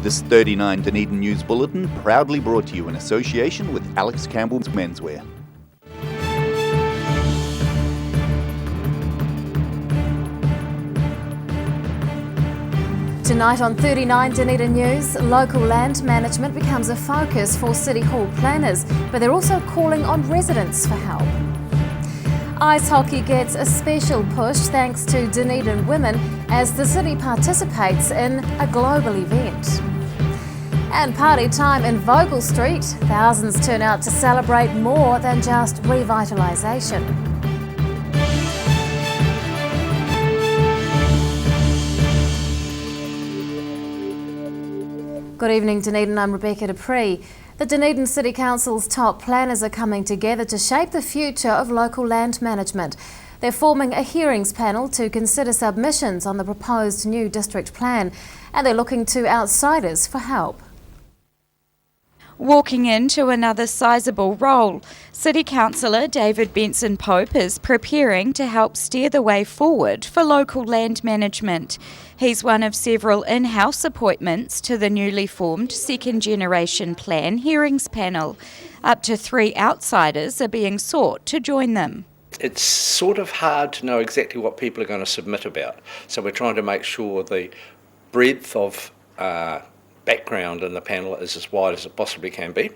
This 39 Dunedin News Bulletin proudly brought to you in association with Alex Campbell's Menswear. Tonight on 39 Dunedin News, local land management becomes a focus for City Hall planners, but they're also calling on residents for help. Ice hockey gets a special push thanks to Dunedin women as the city participates in a global event. And party time in Vogel Street, thousands turn out to celebrate more than just revitalisation. Good evening, Dunedin. I'm Rebecca Dupree. The Dunedin City Council's top planners are coming together to shape the future of local land management. They're forming a hearings panel to consider submissions on the proposed new district plan, and they're looking to outsiders for help. Walking into another sizeable role, City Councillor David Benson-Pope is preparing to help steer the way forward for local land management. He's one of several in-house appointments to the newly formed Second Generation Plan hearings panel. Up to 3 outsiders are being sought to join them. It's sort of hard to know exactly what people are going to submit about, so we're trying to make sure the breadth of background in the panel is as wide as it possibly can be.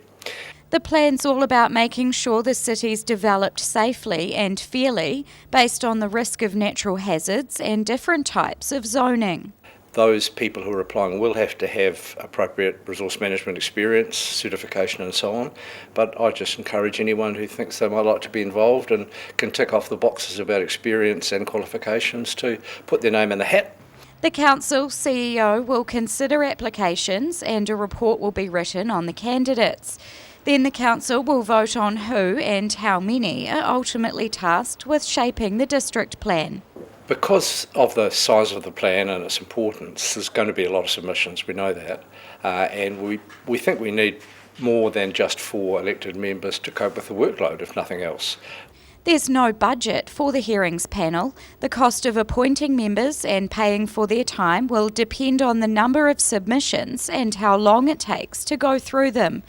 The plan's all about making sure the city's developed safely and fairly based on the risk of natural hazards and different types of zoning. Those people who are applying will have to have appropriate resource management experience, certification and so on, but I just encourage anyone who thinks they might like to be involved and can tick off the boxes about experience and qualifications to put their name in the hat. The council CEO will consider applications and a report will be written on the candidates. Then the council will vote on who and how many are ultimately tasked with shaping the district plan. Because of the size of the plan and its importance, there's going to be a lot of submissions, we know that, and we think we need more than just 4 elected members to cope with the workload, if nothing else. There's no budget for the hearings panel. The cost of appointing members and paying for their time will depend on the number of submissions and how long it takes to go through them.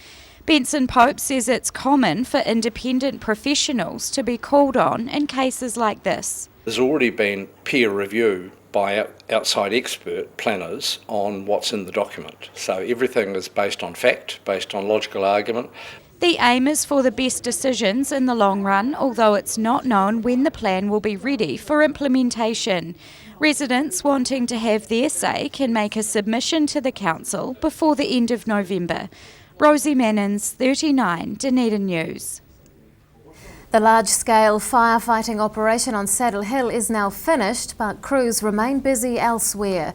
Benson-Pope says it's common for independent professionals to be called on in cases like this. There's already been peer review by outside expert planners on what's in the document. So everything is based on fact, based on logical argument. The aim is for the best decisions in the long run, although it's not known when the plan will be ready for implementation. Residents wanting to have their say can make a submission to the council before the end of November. Rosie Mannins, 39 Dunedin News. The large-scale firefighting operation on Saddle Hill is now finished, but crews remain busy elsewhere.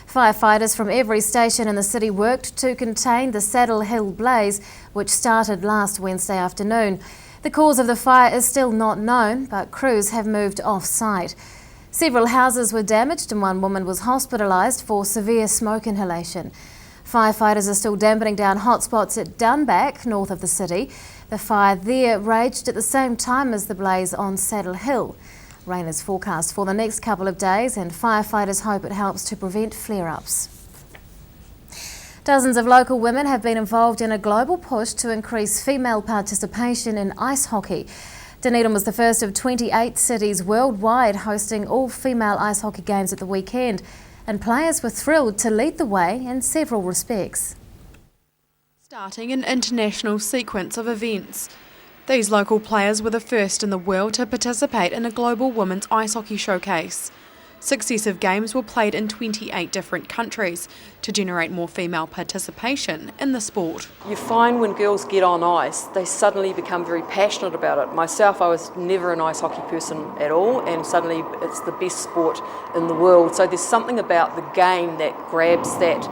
Firefighters from every station in the city worked to contain the Saddle Hill blaze, which started last Wednesday afternoon. The cause of the fire is still not known, but crews have moved off-site. Several houses were damaged and one woman was hospitalised for severe smoke inhalation. Firefighters are still dampening down hotspots at Dunback, north of the city. The fire there raged at the same time as the blaze on Saddle Hill. Rain is forecast for the next couple of days and firefighters hope it helps to prevent flare-ups. Dozens of local women have been involved in a global push to increase female participation in ice hockey. Dunedin was the first of 28 cities worldwide hosting all-female ice hockey games at the weekend, and players were thrilled to lead the way in several respects. Starting an international sequence of events. These local players were the first in the world to participate in a global women's ice hockey showcase. Successive games were played in 28 different countries to generate more female participation in the sport. You find when girls get on ice, they suddenly become very passionate about it. Myself, I was never an ice hockey person at all, and suddenly it's the best sport in the world. So there's something about the game that grabs that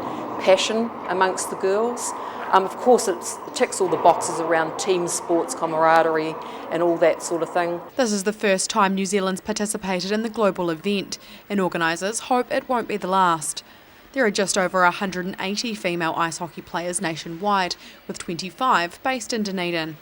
passion amongst the girls. Of course, it ticks all the boxes around team sports, camaraderie and all that sort of thing. This is the first time New Zealand's participated in the global event, and organisers hope it won't be the last. There are just over 180 female ice hockey players nationwide, with 25 based in Dunedin.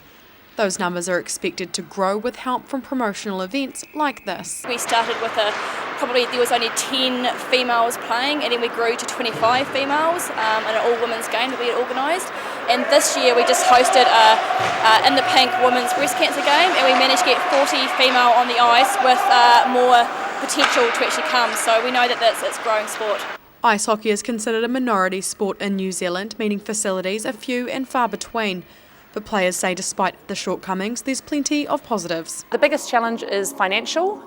Those numbers are expected to grow with help from promotional events like this. We started with a probably there was only 10 females playing, and then we grew to 25 females in an all-women's game that we had organised. And this year we just hosted a In the Pink women's breast cancer game, and we managed to get 40 female on the ice with more potential to actually come. So we know that it's growing sport. Ice hockey is considered a minority sport in New Zealand, meaning facilities are few and far between. But players say despite the shortcomings, there's plenty of positives. The biggest challenge is financial.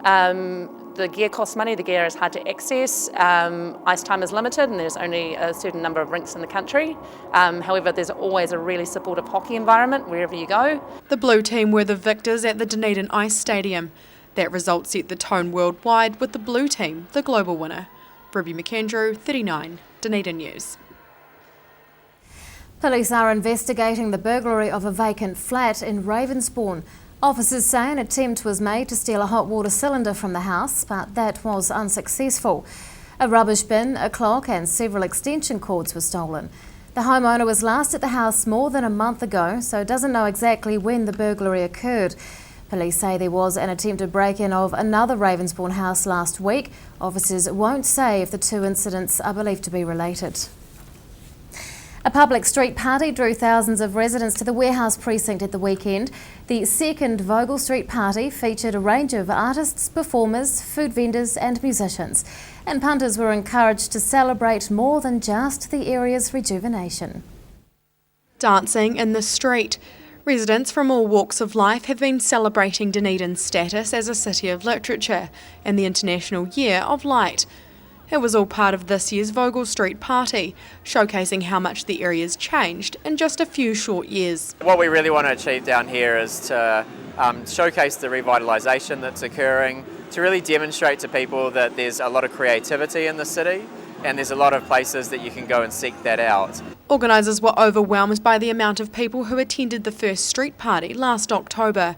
The gear costs money, the gear is hard to access, ice time is limited and there's only a certain number of rinks in the country. However, there's always a really supportive hockey environment wherever you go. The blue team were the victors at the Dunedin Ice Stadium. That result set the tone worldwide with the blue team, the global winner. Ruby McAndrew, 39, Dunedin News. Police are investigating the burglary of a vacant flat in Ravensbourne. Officers say an attempt was made to steal a hot water cylinder from the house, but that was unsuccessful. A rubbish bin, a clock and several extension cords were stolen. The homeowner was last at the house more than a month ago, so doesn't know exactly when the burglary occurred. Police say there was an attempted break-in of another Ravensbourne house last week. Officers won't say if the two incidents are believed to be related. A public street party drew thousands of residents to the Warehouse precinct at the weekend. The second Vogel Street party featured a range of artists, performers, food vendors and musicians. And punters were encouraged to celebrate more than just the area's rejuvenation. Dancing in the street. Residents from all walks of life have been celebrating Dunedin's status as a city of literature and the International Year of Light. It was all part of this year's Vogel Street party, showcasing how much the area's changed in just a few short years. What we really want to achieve down here is to showcase the revitalisation that's occurring, to really demonstrate to people that there's a lot of creativity in the city and there's a lot of places that you can go and seek that out. Organisers were overwhelmed by the amount of people who attended the first street party last October.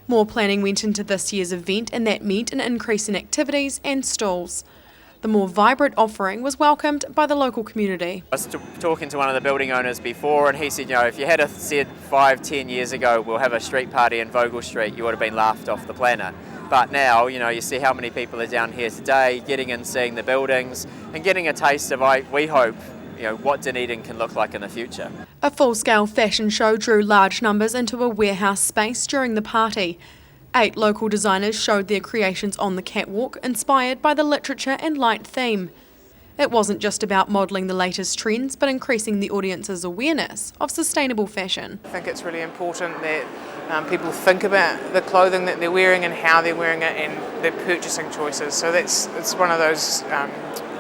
More planning went into this year's event, and that meant an increase in activities and stalls. The more vibrant offering was welcomed by the local community. I was talking to one of the building owners before, and he said, if you had said 5-10 years ago we'll have a street party in Vogel Street, you would have been laughed off the planet. But now, you see how many people are down here today, getting in, seeing the buildings, and getting a taste of, we hope, what Dunedin can look like in the future. A full-scale fashion show drew large numbers into a warehouse space during the party. 8 local designers showed their creations on the catwalk, inspired by the literature and light theme. It wasn't just about modelling the latest trends, but increasing the audience's awareness of sustainable fashion. I think it's really important that people think about the clothing that they're wearing and how they're wearing it and their purchasing choices. So it's one of those,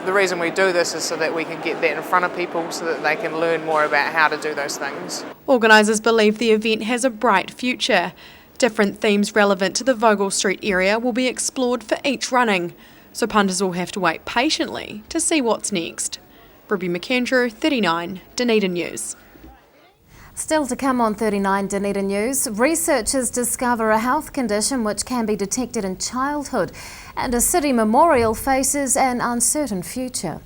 the reason we do this is so that we can get that in front of people so that they can learn more about how to do those things. Organisers believe the event has a bright future. Different themes relevant to the Vogel Street area will be explored for each running, so punters will have to wait patiently to see what's next. Ruby McAndrew, 39, Dunedin News. Still to come on 39 Dunedin News, researchers discover a health condition which can be detected in childhood, and a city memorial faces an uncertain future.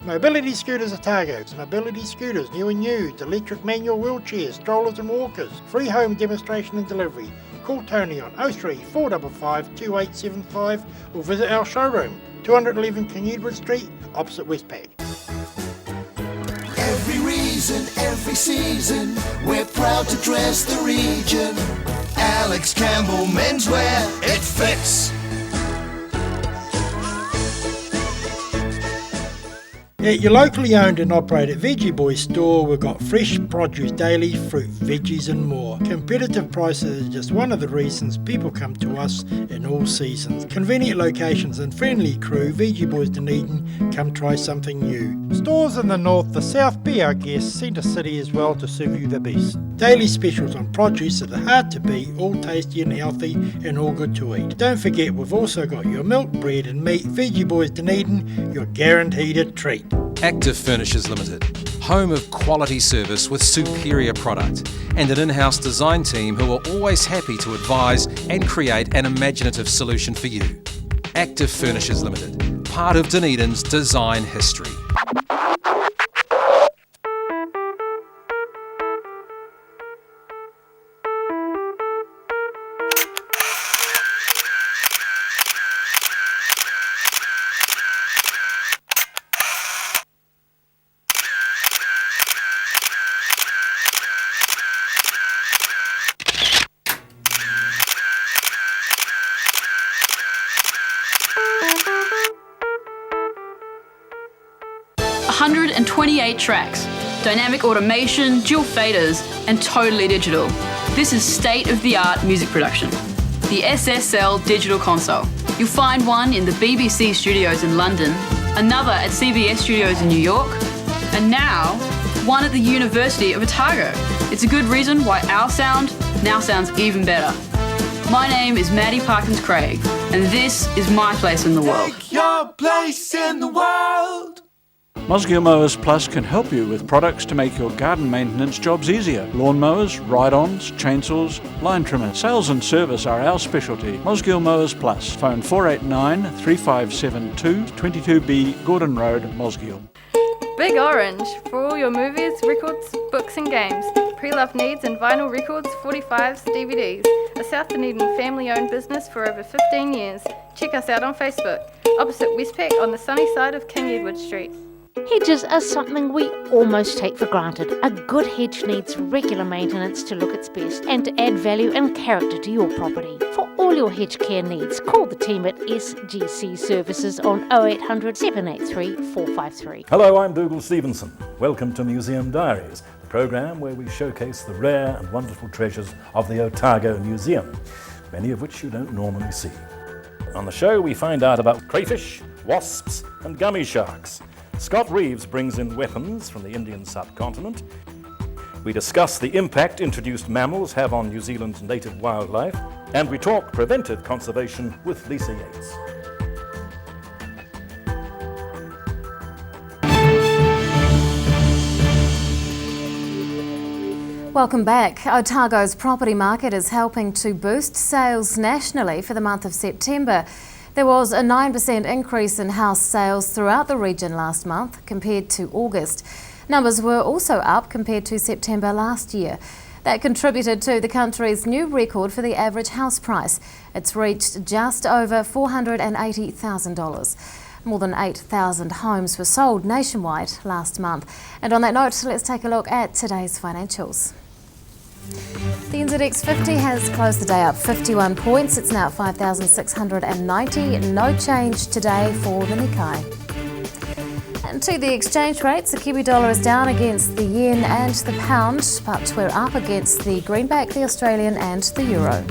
Mobility scooters Otago's, mobility scooters new and used, electric manual wheelchairs, strollers and walkers, free home demonstration and delivery. Call Tony on 03 455 2875 or visit our showroom, 211 Canudwood Street, opposite Westpac. Every reason, every season, we're proud to dress the region. Alex Campbell Menswear, it fits. At your locally owned and operated Veggie Boys store, we've got fresh produce daily, fruit, veggies and more. Competitive prices is just one of the reasons people come to us in all seasons. Convenient locations and friendly crew, Veggie Boys Dunedin, come try something new. Stores in the north, the south, be our guest, Centre City as well to serve you the best. Daily specials on produce that are hard to beat, all tasty and healthy and all good to eat. Don't forget we've also got your milk, bread and meat. Veggie Boys Dunedin, you're guaranteed a treat. Active Furnishers Limited, home of quality service with superior product and an in-house design team who are always happy to advise and create an imaginative solution for you. Active Furnishers Limited, part of Dunedin's design history. And 28 tracks, dynamic automation, dual faders, and totally digital. This is state-of-the-art music production. The SSL Digital Console. You'll find one in the BBC studios in London, another at CBS studios in New York, and now one at the University of Otago. It's a good reason why our sound now sounds even better. My name is Maddie Parkins Craig, and this is my place in the world. Take your place in the world. Mosgiel Mowers Plus can help you with products to make your garden maintenance jobs easier. Lawn mowers, ride-ons, chainsaws, line trimmers. Sales and service are our specialty. Mosgiel Mowers Plus. Phone 489 3572 22B Gordon Road, Mosgiel. Big Orange for all your movies, records, books and games. Pre-loved needs and vinyl records, 45s, DVDs. A South Dunedin family-owned business for over 15 years. Check us out on Facebook, opposite Westpac on the sunny side of King Edward Street. Hedges are something we almost take for granted. A good hedge needs regular maintenance to look its best and to add value and character to your property. For all your hedge care needs, call the team at SGC Services on 0800 783 453. Hello, I'm Dougal Stevenson. Welcome to Museum Diaries, the programme where we showcase the rare and wonderful treasures of the Otago Museum, many of which you don't normally see. On the show, we find out about crayfish, wasps and gummy sharks. Scott Reeves brings in weapons from the Indian subcontinent. We discuss the impact introduced mammals have on New Zealand's native wildlife, and we talk preventive conservation with Lisa Yates. Welcome back. Otago's property market is helping to boost sales nationally for the month of September. There was a 9% increase in house sales throughout the region last month compared to August. Numbers were also up compared to September last year. That contributed to the country's new record for the average house price. It's reached just over $480,000. More than 8,000 homes were sold nationwide last month. And on that note, let's take a look at today's financials. The NZX 50 has closed the day up 51 points. It's now at 5,690. No change today for the Nikkei. And to the exchange rates, the Kiwi dollar is down against the yen and the pound, but we're up against the greenback, the Australian and the euro.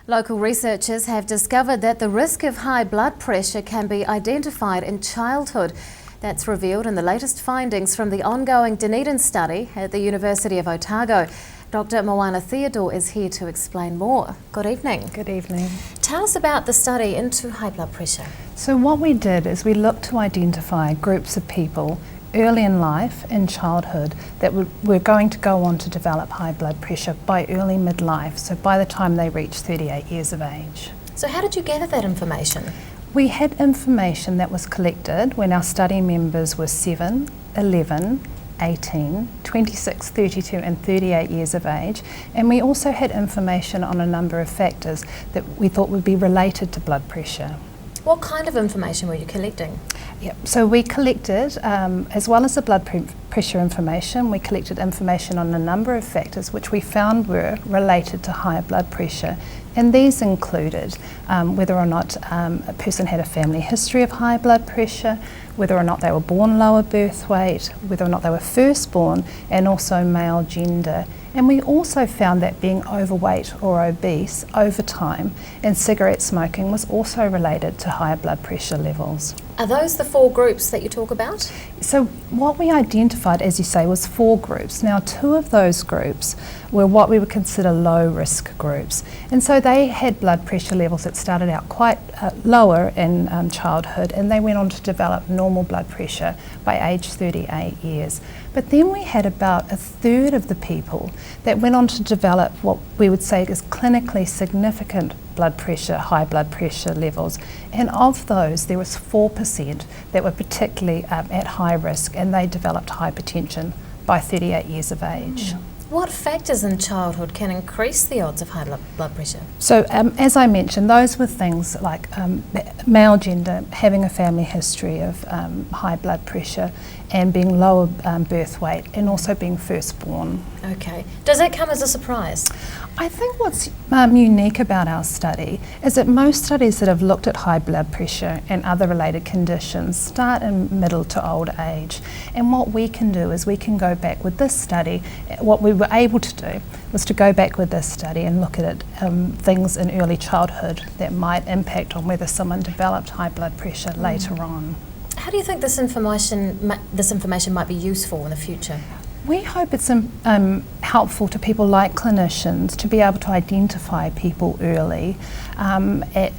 Local researchers have discovered that the risk of high blood pressure can be identified in childhood. That's revealed in the latest findings from the ongoing Dunedin study at the University of Otago. Dr. Moana Theodore is here to explain more. Good evening. Good evening. Tell us about the study into high blood pressure. So what we did is we looked to identify groups of people early in life, in childhood, that were going to go on to develop high blood pressure by early midlife, so by the time they reach 38 years of age. So how did you gather that information? We had information that was collected when our study members were 7, 11, 18, 26, 32 and 38 years of age, and we also had information on a number of factors that we thought would be related to blood pressure. What kind of information were you collecting? Yep. So we collected, as well as the blood pressure information, we collected information on a number of factors which we found were related to higher blood pressure. And these included whether or not a person had a family history of high blood pressure, whether or not they were born lower birth weight, whether or not they were firstborn, and also male gender. And we also found that being overweight or obese over time and cigarette smoking was also related to higher blood pressure levels. Are those the 4 groups that you talk about? So what we identified identified, as you say, was 4 groups. Now 2 of those groups were what we would consider low risk groups, and so they had blood pressure levels that started out quite lower in childhood, and they went on to develop normal blood pressure by age 38 years. But then we had about a third of the people that went on to develop what we would say is clinically significant blood pressure, high blood pressure levels, and of those there was 4% that were particularly at high risk, and they developed hypertension by 38 years of age. What factors in childhood can increase the odds of high blood pressure? So as I mentioned, those were things like male gender, having a family history of high blood pressure, and being lower birth weight, and also being firstborn. Okay. Does that come as a surprise? I think what's unique about our study is that most studies that have looked at high blood pressure and other related conditions start in middle to old age. And what we can do is we can go back with this study. What we were able to do was to go back with this study and look at things in early childhood that might impact on whether someone developed high blood pressure later on. How do you think this information might be useful in the future? We hope it's helpful to people like clinicians to be able to identify people early at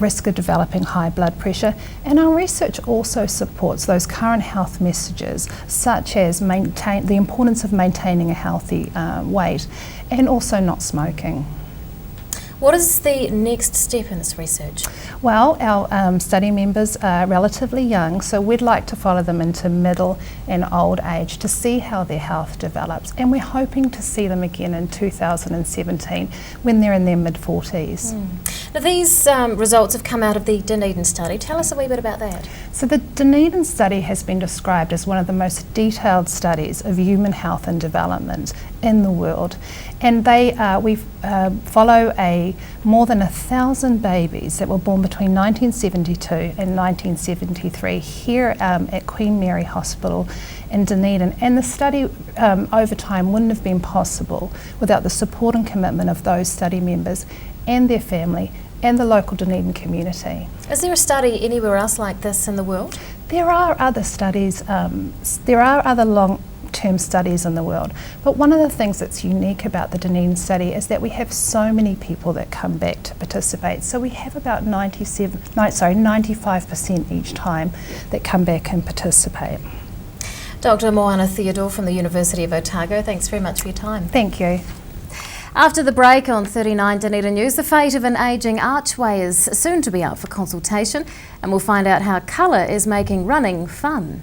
risk of developing high blood pressure. And our research also supports those current health messages, such as the importance of maintaining a healthy weight and also not smoking. What is the next step in this research? Well, our study members are relatively young, so we'd like to follow them into middle and old age to see how their health develops, and we're hoping to see them again in 2017 when they're in their mid-40s. Now these results have come out of the Dunedin study. Tell us a wee bit about that. So the Dunedin study has been described as one of the most detailed studies of human health and development in the world, and we follow more than 1,000 babies that were born between 1972 and 1973 here at Queen Mary Hospital in Dunedin, and the study over time wouldn't have been possible without the support and commitment of those study members and their family and the local Dunedin community. Is there a study anywhere else like this in the world? There are other studies, there are other long-term studies in the world, but one of the things that's unique about the Dunedin study is that we have so many people that come back to participate. So we have about 95% each time that come back and participate. Dr. Moana Theodore from the University of Otago, thanks very much for your time. Thank you. After the break on 39 Dunedin News, the fate of an ageing archway is soon to be up for consultation, and we'll find out how colour is making running fun.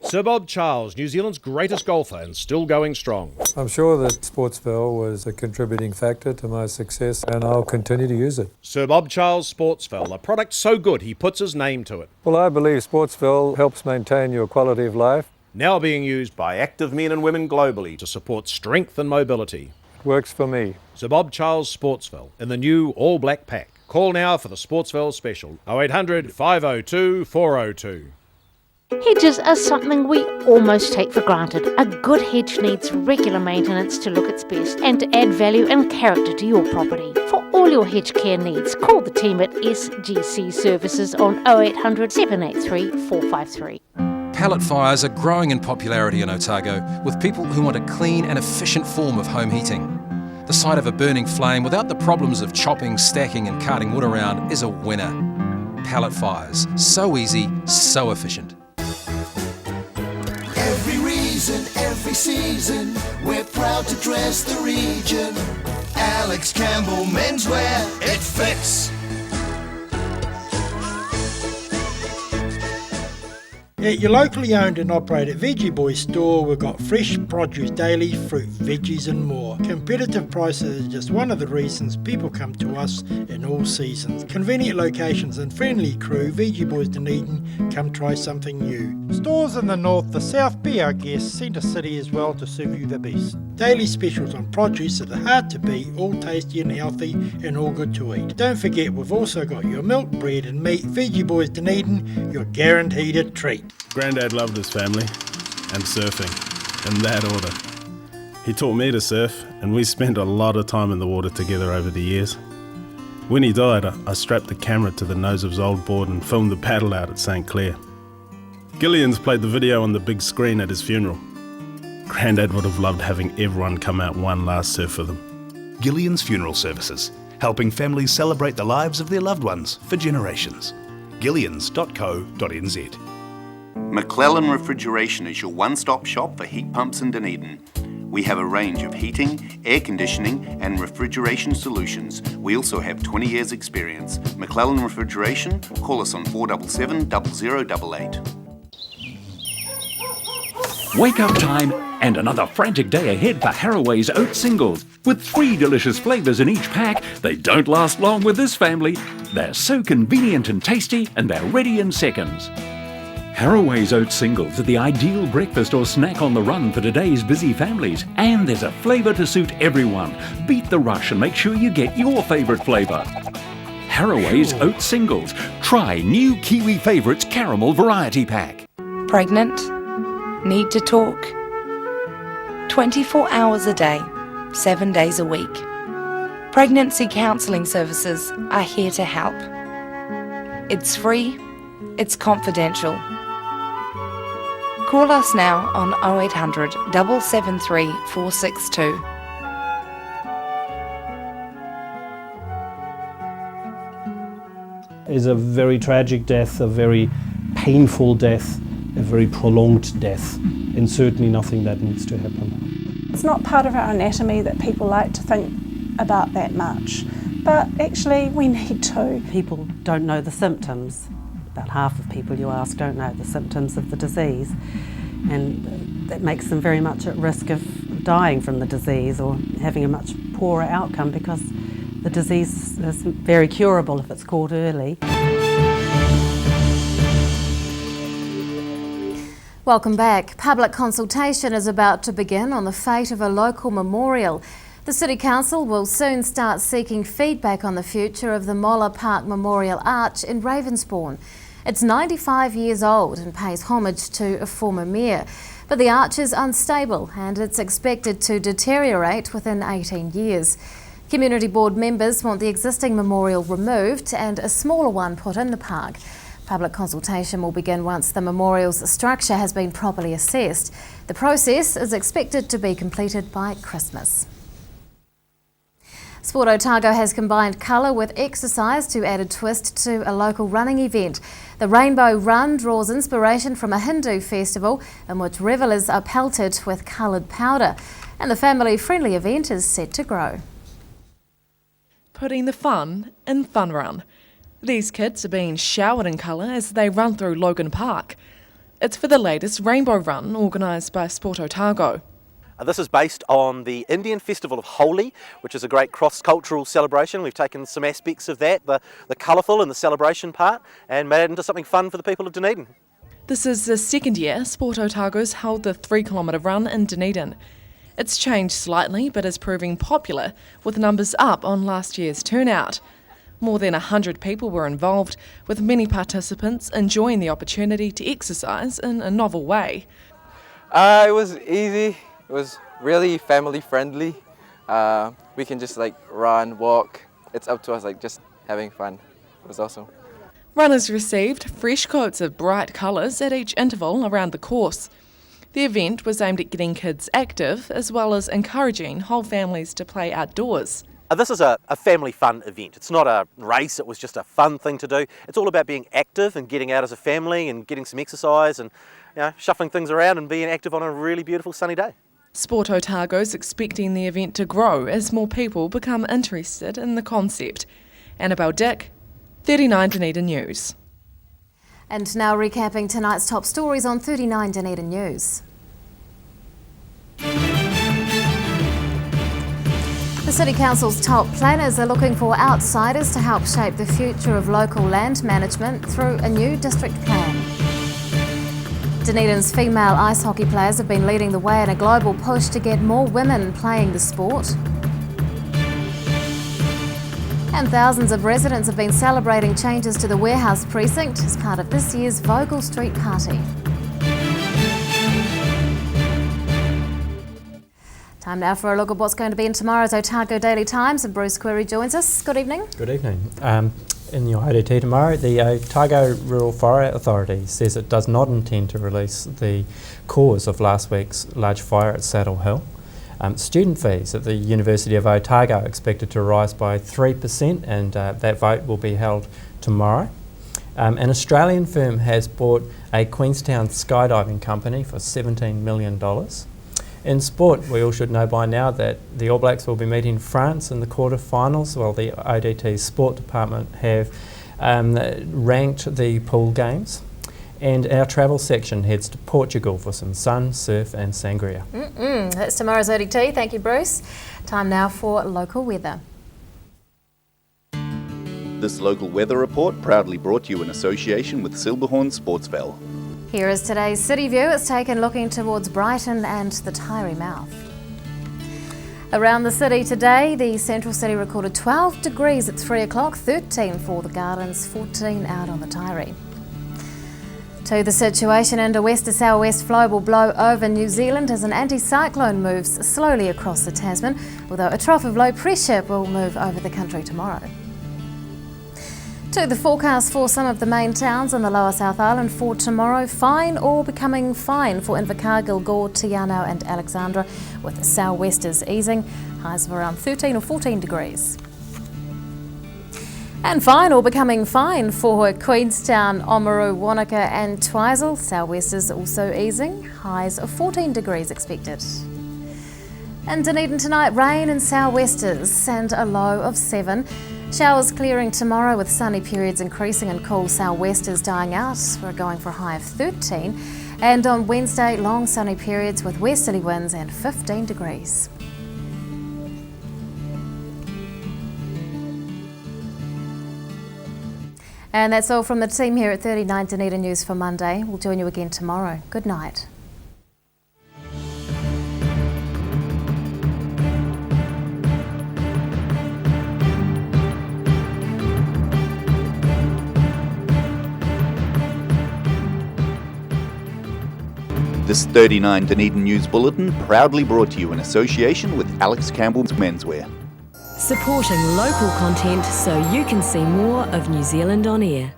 Sir Bob Charles, New Zealand's greatest golfer and still going strong. I'm sure that Sportsville was a contributing factor to my success, and I'll continue to use it. Sir Bob Charles Sportsville, a product so good he puts his name to it. Well, I believe Sportsville helps maintain your quality of life. Now being used by active men and women globally to support strength and mobility. It works for me. Sir Bob Charles Sportsville in the new all-black pack. Call now for the Sportsville special. 0800 502 402. Hedges are something we almost take for granted. A good hedge needs regular maintenance to look its best and to add value and character to your property. For all your hedge care needs, call the team at SGC Services on 0800 783 453. Pallet fires are growing in popularity in Otago with people who want a clean and efficient form of home heating. The sight of a burning flame without the problems of chopping, stacking and carting wood around is a winner. Pallet fires, so easy, so efficient. Every reason, every season, we're proud to dress the region. Alex Campbell Menswear, it fits. At your locally owned and operated Veggie Boys store, we've got fresh produce daily, fruit, veggies and more. Competitive prices are just one of the reasons people come to us in all seasons. Convenient locations and friendly crew, Veggie Boys Dunedin, come try something new. Stores in the north, the south, be our guest, Centre City as well to serve you the best. Daily specials on produce that are hard to beat, all tasty and healthy and all good to eat. Don't forget we've also got your milk, bread and meat. Veggie Boys Dunedin, you're guaranteed a treat. Granddad loved his family and surfing in that order. He taught me to surf and we spent a lot of time in the water together over the years. When he died, I strapped the camera to the nose of his old board and filmed the paddle out at St Clair. Gillian's played the video on the big screen at his funeral. Grandad would have loved having everyone come out one last surf with him. Gillian's Funeral Services, helping families celebrate the lives of their loved ones for generations. Gillians.co.nz. McClellan Refrigeration is your one-stop shop for heat pumps in Dunedin. We have a range of heating, air conditioning and refrigeration solutions. We also have 20 years experience. McClellan Refrigeration, call us on 477 0088. Wake up time and another frantic day ahead for Haraway's Oat Singles. With 3 delicious flavours in each pack, they don't last long with this family. They're so convenient and tasty, and they're ready in seconds. Haraway's Oat Singles are the ideal breakfast or snack on the run for today's busy families. And there's a flavour to suit everyone. Beat the rush and make sure you get your favourite flavour. Haraway's Oat Singles. Try new Kiwi Favourites Caramel Variety Pack. Pregnant? Need to talk? 24 hours a day, 7 days a week. Pregnancy counselling services are here to help. It's free, it's confidential. Call us now on 0800 773 462. Is a very tragic death, a very painful death, a very prolonged death, and certainly nothing that needs to happen. It's not part of our anatomy that people like to think about that much, but actually we need to. People don't know the symptoms. About half of people you ask don't know the symptoms of the disease, and that makes them very much at risk of dying from the disease or having a much poorer outcome, because the disease is very curable if it's caught early. Welcome back. Public consultation is about to begin on the fate of a local memorial. The City Council will soon start seeking feedback on the future of the Moller Park Memorial Arch in Ravensbourne. It's 95 years old and pays homage to a former mayor. But the arch is unstable and it's expected to deteriorate within 18 years. Community board members want the existing memorial removed and a smaller one put in the park. Public consultation will begin once the memorial's structure has been properly assessed. The process is expected to be completed by Christmas. Sport Otago has combined colour with exercise to add a twist to a local running event. The Rainbow Run draws inspiration from a Hindu festival in which revellers are pelted with coloured powder. And the family-friendly event is set to grow. Putting the fun in Fun Run. These kids are being showered in colour as they run through Logan Park. It's for the latest Rainbow Run organised by Sport Otago. This is based on the Indian festival of Holi, which is a great cross-cultural celebration. We've taken some aspects of that, the colourful and the celebration part, and made it into something fun for the people of Dunedin. This is the second year Sport Otago's held the 3-kilometre run in Dunedin. It's changed slightly but is proving popular, with numbers up on last year's turnout. More than 100 people were involved, with many participants enjoying the opportunity to exercise in a novel way. It was easy. It was really family friendly. We can just run, walk. It's up to us, just having fun. It was awesome. Runners received fresh coats of bright colours at each interval around the course. The event was aimed at getting kids active as well as encouraging whole families to play outdoors. This is a family fun event. It's not a race, it was just a fun thing to do. It's all about being active and getting out as a family and getting some exercise and shuffling things around and being active on a really beautiful sunny day. Sport Otago's expecting the event to grow as more people become interested in the concept. Annabelle Dick, 39 Dunedin News. And now recapping tonight's top stories on 39 Dunedin News. The City Council's top planners are looking for outsiders to help shape the future of local land management through a new district plan. Dunedin's female ice hockey players have been leading the way in a global push to get more women playing the sport. And thousands of residents have been celebrating changes to the warehouse precinct as part of this year's Vogel Street Party. Time now for a look at what's going to be in tomorrow's Otago Daily Times, and Bruce Query joins us. Good evening. Good evening. In your ODT tomorrow, the Otago Rural Fire Authority says it does not intend to release the cause of last week's large fire at Saddle Hill. Student fees at the University of Otago are expected to rise by 3%, and that vote will be held tomorrow. An Australian firm has bought a Queenstown skydiving company for $17 million. In sport, we all should know by now that the All Blacks will be meeting France in the quarterfinals, while the ODT Sport Department have ranked the pool games. And our travel section heads to Portugal for some sun, surf and sangria. That's tomorrow's ODT. Thank you, Bruce. Time now for local weather. This local weather report proudly brought to you in association with Silberhorn Sportsville. Here is today's city view. It's taken looking towards Brighton and the Taieri Mouth. Around the city today, the central city recorded 12 degrees at 3 o'clock, 13 for the Gardens, 14 out on the Taieri. To the situation, and a west to southwest flow will blow over New Zealand as an anticyclone moves slowly across the Tasman, although a trough of low pressure will move over the country tomorrow. To the forecast for some of the main towns on the lower South Island for tomorrow: fine or becoming fine for Invercargill, Gore, Te Anau and Alexandra, with southwesters easing, highs of around 13 or 14 degrees. And fine or becoming fine for Queenstown, Oamaru, Wanaka and Twizel, southwesters also easing, highs of 14 degrees expected. And Dunedin tonight, rain and southwesters and a low of 7. Showers clearing tomorrow with sunny periods increasing and cool southwesters dying out. We're going for a high of 13. And on Wednesday, long sunny periods with westerly winds and 15 degrees. And that's all from the team here at 39 Dunedin News for Monday. We'll join you again tomorrow. Good night. This 39 Dunedin News Bulletin proudly brought to you in association with Alex Campbell's Menswear. Supporting local content so you can see more of New Zealand on air.